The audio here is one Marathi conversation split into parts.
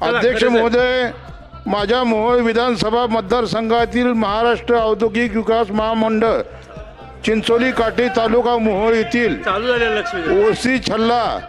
अध्यक्ष महोदय, माझ्या मोहोळ विधानसभा मतदारसंघातील महाराष्ट्र औद्योगिक विकास महामंडळ चिंचोली काठी तालुका मोहोळ येथील चालू झालेलं लक्ष्मी ओसी छल्ला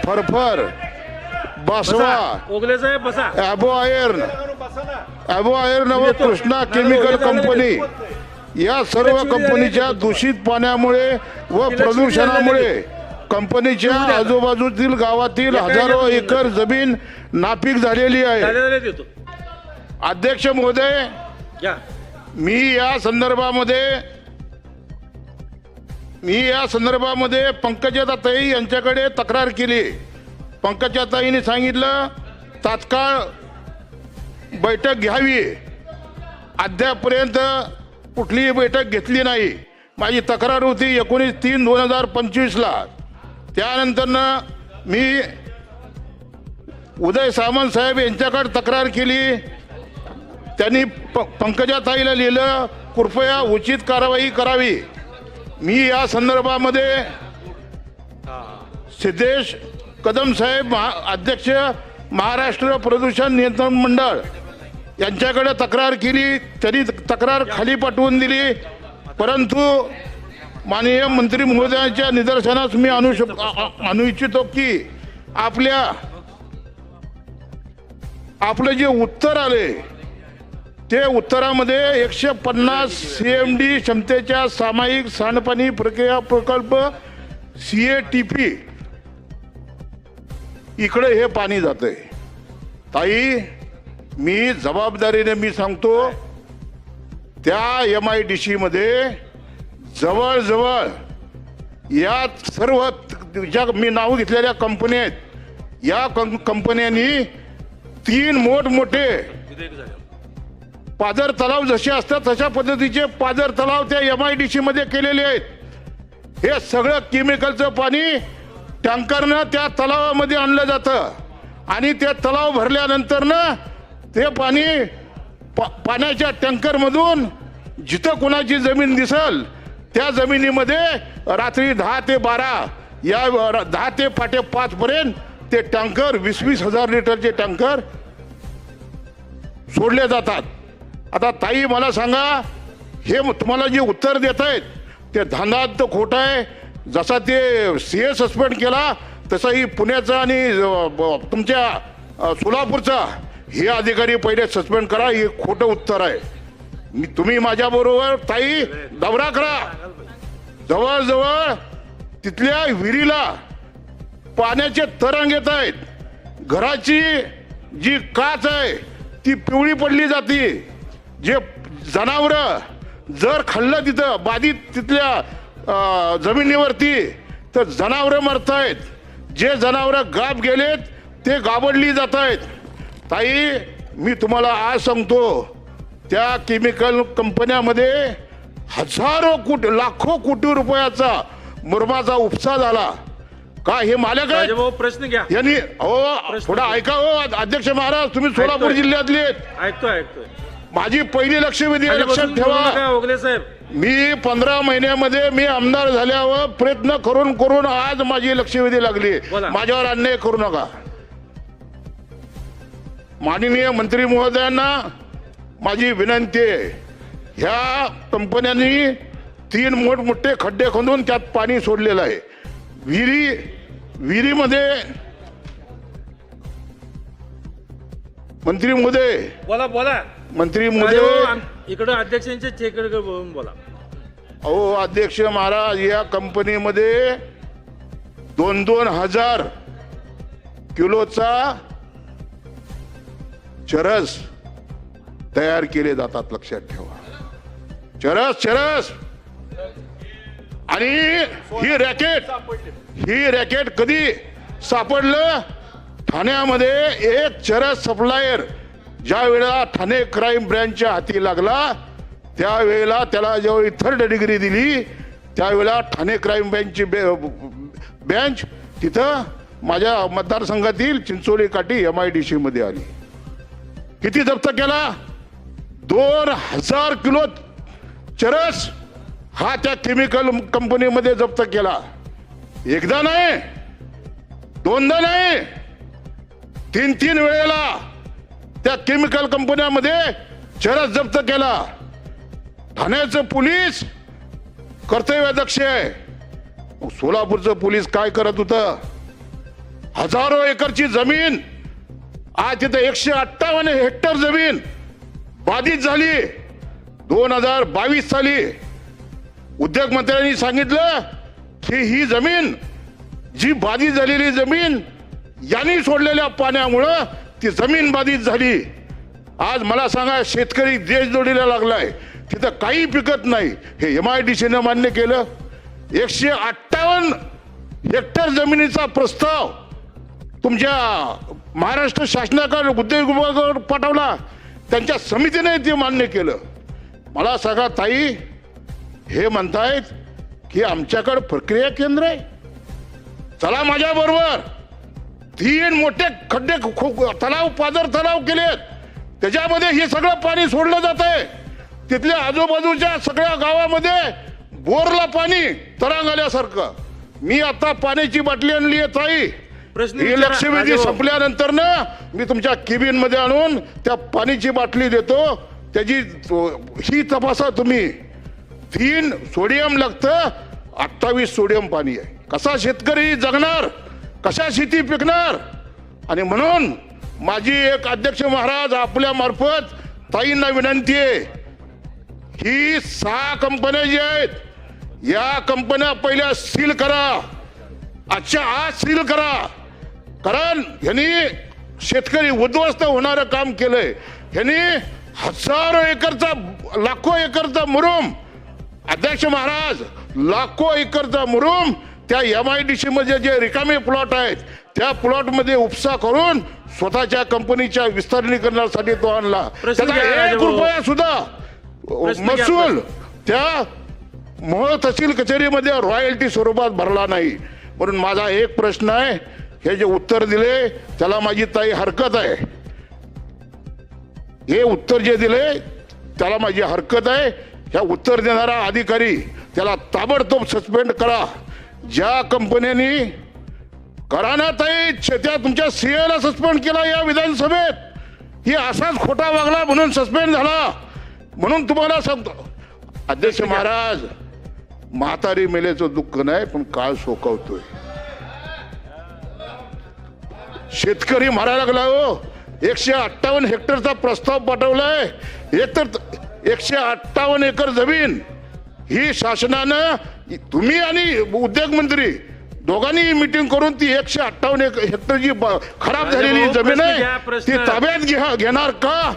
फरफर बासवा ओगले साहेब बसा. ॲबो आयर्न व कृष्णा केमिकल कंपनी या सर्व कंपनीच्या दूषित पाण्यामुळे व प्रदूषणामुळे कंपनीच्या आजूबाजूतील गावातील हजारो एकर जमीन नापीक झालेली आहे. झाले देतो अध्यक्ष महोदय, घ्या. मी या संदर्भामध्ये पंकजाताई यांच्याकडे तक्रार केली. पंकजाताईंनी सांगितलं तात्काळ बैठक घ्यावी. अद्यापर्यंत कुठलीही बैठक घेतली नाही. माझी तक्रार होती 19/3/2025 त्यानंतरनं मी उदय सामंत साहेब यांच्याकडे तक्रार केली. त्यांनी पंकजाताईला लिहिलं कृपया उचित कारवाई करावी. मी या संदर्भामध्ये सिद्धेश कदम साहेब अध्यक्ष महाराष्ट्र प्रदूषण नियंत्रण मंडळ यांच्याकडे तक्रार केली. त्यांनी तक्रार खाली पाठवून दिली. परंतु माननीय मंत्री महोदयांच्या निदर्शनास मी आणू इच्छितो की आपलं जे उत्तर आले ते उत्तरामध्ये 150 CMD क्षमतेच्या सामायिक सांडपाणी प्रक्रिया प्रकल्प CATP इकडे हे पाणी जातंय. ताई, मी जबाबदारीने मी सांगतो त्या MIDC मध्ये जवळजवळ या सर्व ज्या मी नाव घेतलेल्या कंपन्या आहेत, या कंपन्यांनी 3 मोठमोठे पाझर तलाव जसे असतात तशा पद्धतीचे पाझर तलाव त्या MIDC मध्ये केलेले आहेत. हे सगळं केमिकलचं पाणी टँकरनं त्या तलावामध्ये आणलं जातं आणि ते तलाव भरल्यानंतर ना ते पाणी पाण्याच्या टँकरमधून जिथं कोणाची जमीन दिसल त्या जमिनीमध्ये रात्री 10 ते 12 या 10 ते पाटे 5 पर्यंत ते टँकर 20-20 हजार लिटरचे टँकर सोडले जातात. आता ताई मला सांगा, हे तुम्हाला जे उत्तर देत आहेत ते धांदात खोटं आहे. जसा ते CA सस्पेंड केला तसा ही पुण्याचा आणि तुमच्या सोलापूरचा हे अधिकारी पहिले सस्पेंड करा. हे खोटं उत्तर आहे. तुम्ही माझ्याबरोबर ताई दौरा करा. जवळजवळ तिथल्या विहिरीला पाण्याचे तरंग येत आहेत. घराची जी काच आहे ती पिवळी पडली जाते. जे जनावर जर खाल्लं तिथं बाधित तिथल्या जमिनीवरती तर जनावर मरत आहेत. जे जनावर गाब गेलेत ते गाबडली जात आहेत. ताई, मी तुम्हाला आज सांगतो त्या केमिकल कंपन्यामध्ये हजारो कोटी लाखो कोटी रुपयाचा मुरमाचा उपसा झाला. का हे मालक आहे? प्रश्न घ्या यांनी थोडा ऐका हो अध्यक्ष महाराज, तुम्ही सोलापूर जिल्ह्यातले. ऐकतोय. माझी पहिली लक्षवेधी लक्षात ठेवा. ओगले साहेब, मी 15 महिन्यामध्ये मी आमदार झाल्यावर प्रयत्न करून आज माझी लक्षवेधी लागली. माझ्यावर अन्याय करू नका. माननीय मंत्री महोदयांना माझी विनंती आहे, ह्या कंपन्यांनी 3 मोठमोठे खड्डे खंदून त्यात पाणी सोडलेलं आहे. विहिरीमध्ये मंत्री महोदय बोला मंत्री महोदय इकडे अध्यक्षांच्या चेकडे बोला. अहो अध्यक्ष महाराज, या कंपनीमध्ये 2-2 हजार किलोचा चरस तयार केले जातात. लक्षात ठेवा. चरस आणि ही रॅकेट कधी सापडलं? ठाण्यामध्ये एक चरस सप्लायर ज्या वेळेला ठाणे क्राईम ब्रँचच्या हाती लागला त्यावेळेला त्याला जेव्हा 3rd डिग्री दिली त्यावेळेला ठाणे क्राईम ब्रँचची बेंच तिथं माझ्या मतदारसंघातील चिंचोली काठी MIDC मध्ये आली. किती जप्त केला? 2000 किलो चरस हा त्या केमिकल कंपनीमध्ये जप्त केला. एकदा नाही, दोनदा नाही, 3-3 वेळेला त्या केमिकल कंपन्यामध्ये चरस जप्त केला. ठाण्याचं पोलीस कर्तव्यदक्ष आहे. मग सोलापूरचं पोलीस काय करत होतं? हजारो एकरची जमीन, आज तिथे 158 हेक्टर जमीन बाधित झाली. 2022 साली उद्योग मंत्र्यांनी सांगितलं की ही जमीन, जी बाधित झालेली जमीन, यांनी सोडलेल्या पाण्यामुळं ती जमीन बाधित झाली. आज मला सांगा, शेतकरी देशदोडीला लागलाय, तिथं काही पिकत नाही. हे MIDCनं मान्य केलं. 158 हेक्टर जमिनीचा प्रस्ताव तुमच्या महाराष्ट्र शासनाकडे उद्योग विभागावर पाठवला. त्यांच्या समितीने ते मान्य केलं. मला सांगा ताई, हे म्हणतायत की आमच्याकडे प्रक्रिया केंद्र आहे. चला माझ्या बरोबर. 3 मोठे खड्डे तलाव, पाझर तलाव केलेत. त्याच्यामध्ये हे सगळं पाणी सोडलं जात आहे. तिथल्या आजूबाजूच्या सगळ्या गावामध्ये बोरला पाणी तरांग आल्यासारखं. मी आता पाण्याची बाटली आणली आहे ताई. प्रश्न ही विचारा, लक्षवेधी राजेभाऊ. संपल्यानंतर ना मी तुमच्या केबिन मध्ये आणून त्या पाण्याची बाटली देतो. त्याची ही तपासा तुम्ही. 3 सोडियम लागतं, 28 सोडियम पाणी आहे. कसा शेतकरी जगणार? कशा शेती पिकणार? आणि म्हणून माझी एक अध्यक्ष महाराज आपल्या मार्फत ताईंना विनंती आहे, ही 6 कंपन्या ज्या आहेत, या कंपन्या पहिल्या सील करा. आजच्या आज सील करा. कारण ह्यांनी शेतकरी उद्ध्वस्त होणारं काम केलंय. ह्यांनी हजारो एकरचा, लाखो एकरचा मुरुम, अध्यक्ष महाराज, लाखो एकरचा मुरुम त्या MIDC मध्ये जे रिकामे प्लॉट आहेत त्या प्लॉट मध्ये उपसा करून स्वतःच्या कंपनीच्या विस्तारीकरणासाठी तो आणला. प्रश्न त्याचा घ्या, 1 राजेभाऊ. रुपया सुद्धा प्रश्न घ्या, महसूल त्या मोहोळ तहसील कचेरीमध्ये रॉयल्टी स्वरूपात भरला नाही. म्हणून माझा एक प्रश्न आहे, हे जे उत्तर दिले त्याला माझी ताई हरकत आहे. हे उत्तर जे दिले त्याला माझी हरकत आहे. ह्या उत्तर देणारा अधिकारी त्याला ताबडतोब सस्पेंड करा. ज्या कंपन्यांनी करा ना ताई, त्या तुमच्या CA ला सस्पेंड केला या विधानसभेत. ही असाच खोटा वागला म्हणून सस्पेंड झाला. म्हणून तुम्हाला सांगतो अध्यक्ष महाराज, म्हातारी मेलेचं दुःख नाही, पण काळ सोकवतोय. शेतकरी मारायला लागला हो. 158 हेक्टरचा प्रस्ताव पाठवलाय. एक तर 158 एकर जमीन ही शासनानं, तुम्ही आणि उद्योग मंत्री दोघांनी मिटिंग करून ती 158 हेक्टर जी खराब झालेली जमीन आहे ती ताब्यात घेणार का?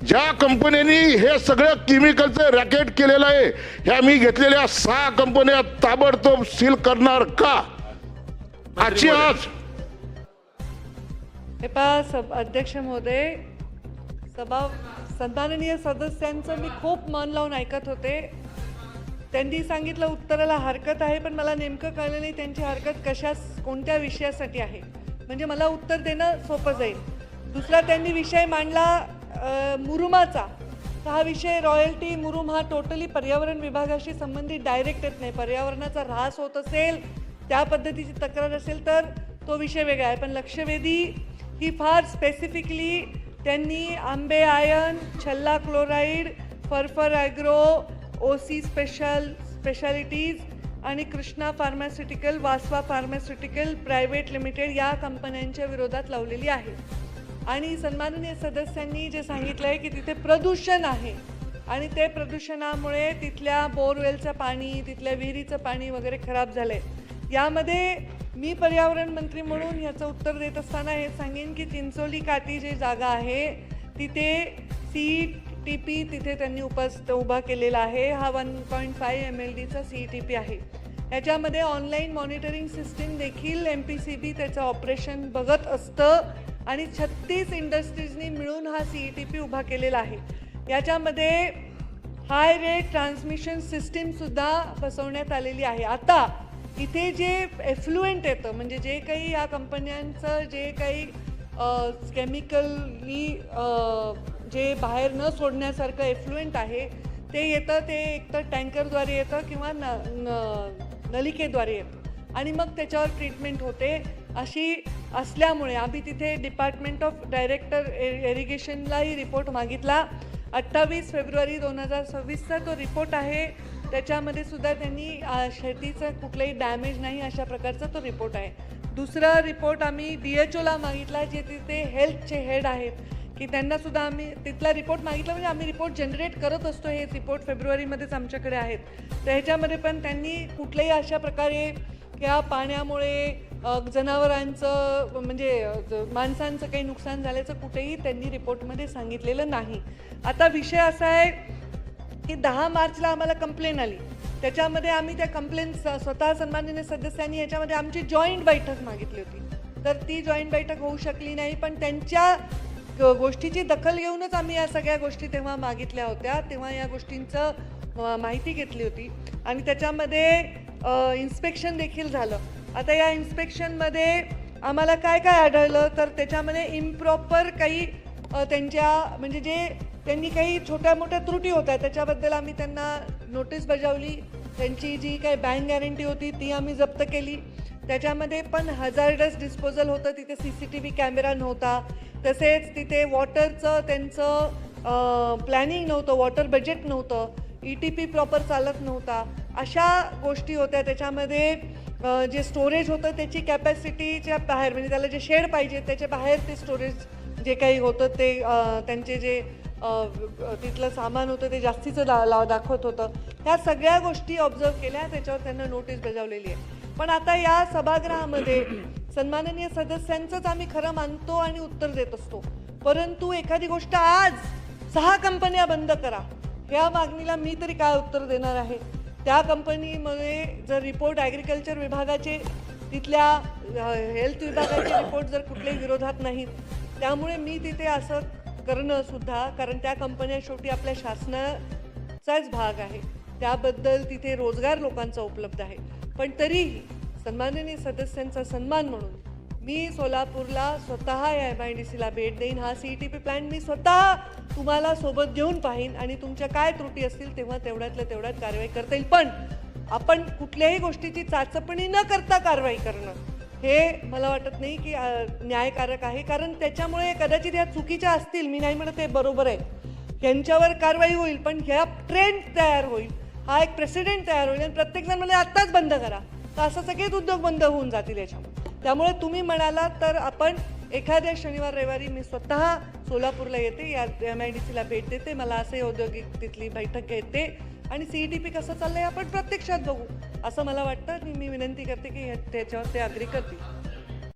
ज्या कंपन्यांनी हे सगळं केमिकलचं रॅकेट केलेलं आहे, ह्या मी घेतलेल्या 6 कंपन्या ताबडतोब सील करणार का? आजची आज अध्यक्ष महोदय, सन्माननीय सदस्यांचं मी खूप मन लावून ऐकत होते. त्यांनी सांगितलं उत्तराला हरकत आहे, पण मला नेमकं कळलं नाही त्यांची हरकत कोणत्या विषयासाठी आहे. म्हणजे मला उत्तर देणं सोपं जाईल. दुसरा त्यांनी विषय मांडला मुरुमाचा. तर हा विषय रॉयल्टी, मुरुम हा टोटली पर्यावरण विभागाशी संबंधित डायरेक्ट येत नाही. पर्यावरणाचा ऱ्हास होत असेल, त्या पद्धतीची तक्रार असेल तर तो विषय वेगळा आहे. पण लक्षवेधी ही फार स्पेसिफिकली त्यांनी आंबे आयन, छल्ला क्लोराईड, फरफर ॲग्रो, OC स्पेशालिटीज आणि Krishna pharmaceutical, Vasava pharmaceutical private limited या कंपन्यांच्या विरोधात लावलेली आहे. आणि सन्माननीय सदस्यांनी जे सांगितलं आहे की तिथे प्रदूषण आहे आणि ते प्रदूषणामुळे तिथल्या बोरवेलचं पाणी, तिथल्या विहिरीचं पाणी वगैरे खराब झालं आहे. यामध्ये मी पर्यावरण मंत्री म्हणून याचं उत्तर देत असताना हे सांगेन की चिंचोली काठी जी जागा आहे तिथे CETP तिथे त्यांनी उभा केलेला आहे. हा 1.5 MLDचा CETP आहे. याच्यामध्ये ऑनलाईन मॉनिटरिंग सिस्टीम देखील MPCB त्याचं ऑपरेशन बघत असतं आणि 36 इंडस्ट्रीजनी मिळून हा CETP उभा केलेला आहे. याच्यामध्ये हाय रेट ट्रान्समिशन सिस्टीमसुद्धा बसवण्यात आलेली आहे. आता इथे जे एफ्लुएंट येतं, म्हणजे जे काही या कंपन्यांचं जे काही केमिकली जे बाहेर न सोडण्यासारखं एफ्लुएंट आहे ते येतं, ते एकतर टँकरद्वारे येतं किंवा नलिकेद्वारे येतं आणि मग त्याच्यावर ट्रीटमेंट होते. अशी असल्यामुळे आम्ही तिथे डिपार्टमेंट ऑफ डायरेक्टर इरिगेशनलाही रिपोर्ट मागितला. 28 फेब्रुवारी 2026चा तो रिपोर्ट आहे. त्याच्यामध्ये सुद्धा त्यांनी शेतीचं कुठलंही डॅमेज नाही अशा प्रकारचा तो रिपोर्ट आहे. दुसरा रिपोर्ट आम्ही DHOला मागितला, जे तिथे हेल्थचे हेड आहेत, की त्यांना सुद्धा आम्ही तिथला रिपोर्ट मागितला. म्हणजे आम्ही रिपोर्ट जनरेट करत असतो, हे रिपोर्ट फेब्रुवारीमध्येच आमच्याकडे आहेत. तर ह्याच्यामध्ये पण त्यांनी कुठल्याही अशा प्रकारे या पाण्यामुळे जनावरांचं म्हणजे माणसांचं काही नुकसान झाल्याचं कुठेही त्यांनी रिपोर्टमध्ये सांगितलेलं नाही. आता विषय असा आहे की 10 मार्चला आम्हाला कंप्लेन आली. त्याच्यामध्ये आम्ही त्या कंप्लेन स्वतः सन्माननीय सदस्यांनी याच्यामध्ये आमची जॉईंट बैठक मागितली होती. तर ती जॉईंट बैठक होऊ शकली नाही, पण त्यांच्या गोष्टीची दखल घेऊनच आम्ही या सगळ्या गोष्टी तेव्हा मागितल्या होत्या. तेव्हा या गोष्टींचं माहिती घेतली होती आणि त्याच्यामध्ये इन्स्पेक्शन देखील झालं. आता या इन्स्पेक्शनमध्ये आम्हाला काय काय आढळलं, तर त्याच्यामध्ये इम्प्रॉपर काही त्यांच्या म्हणजे जे त्यांनी काही छोट्या मोठ्या त्रुटी होत्या त्याच्याबद्दल आम्ही त्यांना नोटीस बजावली. त्यांची जी काही बँक गॅरंटी होती ती आम्ही जप्त केली. त्याच्यामध्ये पण हजार्डस डिस्पोजल होतं, तिथे CCTV कॅमेरा नव्हता. तसेच तिथे वॉटरचं त्यांचं प्लॅनिंग नव्हतं, वॉटर बजेट नव्हतं, ETP प्रॉपर चालत नव्हता, अशा गोष्टी होत्या. त्याच्यामध्ये जे स्टोरेज होतं त्याची कॅपॅसिटीच्या बाहेर म्हणजे त्याला जे शेड पाहिजे त्याच्या बाहेर ते स्टोरेज जे काही होतं ते त्यांचे जे तिथलं सामान होतं ते जास्तीचं दाखवत होतं. ह्या सगळ्या गोष्टी ऑब्झर्व केल्या, त्याच्यावर त्यांना नोटीस बजावलेली आहे. पण आता या सभागृहामध्ये सन्माननीय सदस्यांचंच आम्ही खरं मानतो आणि उत्तर देत असतो, परंतु एखादी गोष्ट आज 6 कंपन्या बंद करा ह्या मागणीला मी तरी काय उत्तर देणार आहे. त्या कंपनीमध्ये जर रिपोर्ट ॲग्रिकल्चर विभागाचे तिथल्या हेल्थ विभागाचे रिपोर्ट जर कुठल्याही विरोधात नाहीत, त्यामुळे मी तिथे असं करणं सुद्धा, कारण त्या कंपन्या शेवटी आपल्या शासनाचाच भाग आहे, त्याबद्दल तिथे रोजगार लोकांचा उपलब्ध आहे. पण तरीही सन्माननीय सदस्यांचा सन्मान म्हणून मी सोलापूरला स्वतः या MIDCला भेट देईन. हा CETP प्लॅन मी स्वतः तुम्हाला सोबत घेऊन पाहीन आणि तुमच्या काय त्रुटी असतील तेव्हा तेवढ्यातल्या तेवढ्यात कारवाई करता येईल. पण आपण कुठल्याही गोष्टीची चाचपणी न करता कारवाई करणं हे मला वाटत नाही की न्यायकारक आहे. कारण त्याच्यामुळे कदाचित ह्या चुकीच्या असतील, मी नाही म्हणत ते बरोबर आहे, यांच्यावर कारवाई होईल, पण ह्या ट्रेंड तयार होईल, हा एक प्रेसिडेंट तयार होईल आणि प्रत्येकजण म्हणजे आत्ताच बंद करा, तर असं सगळेच उद्योग बंद होऊन जातील याच्यामुळे. त्यामुळे तुम्ही म्हणालात तर आपण एखाद्या शनिवार रविवारी मी स्वतः सोलापूरला येते, या MIDCला भेट देते, मला असे औद्योगिक तिथली बैठक घेते आणि CETP कसं चाललंय आपण प्रत्यक्षात बघू असं मला वाटतं. आणि मी विनंती करते की त्याच्यावर ते अग्री करतील.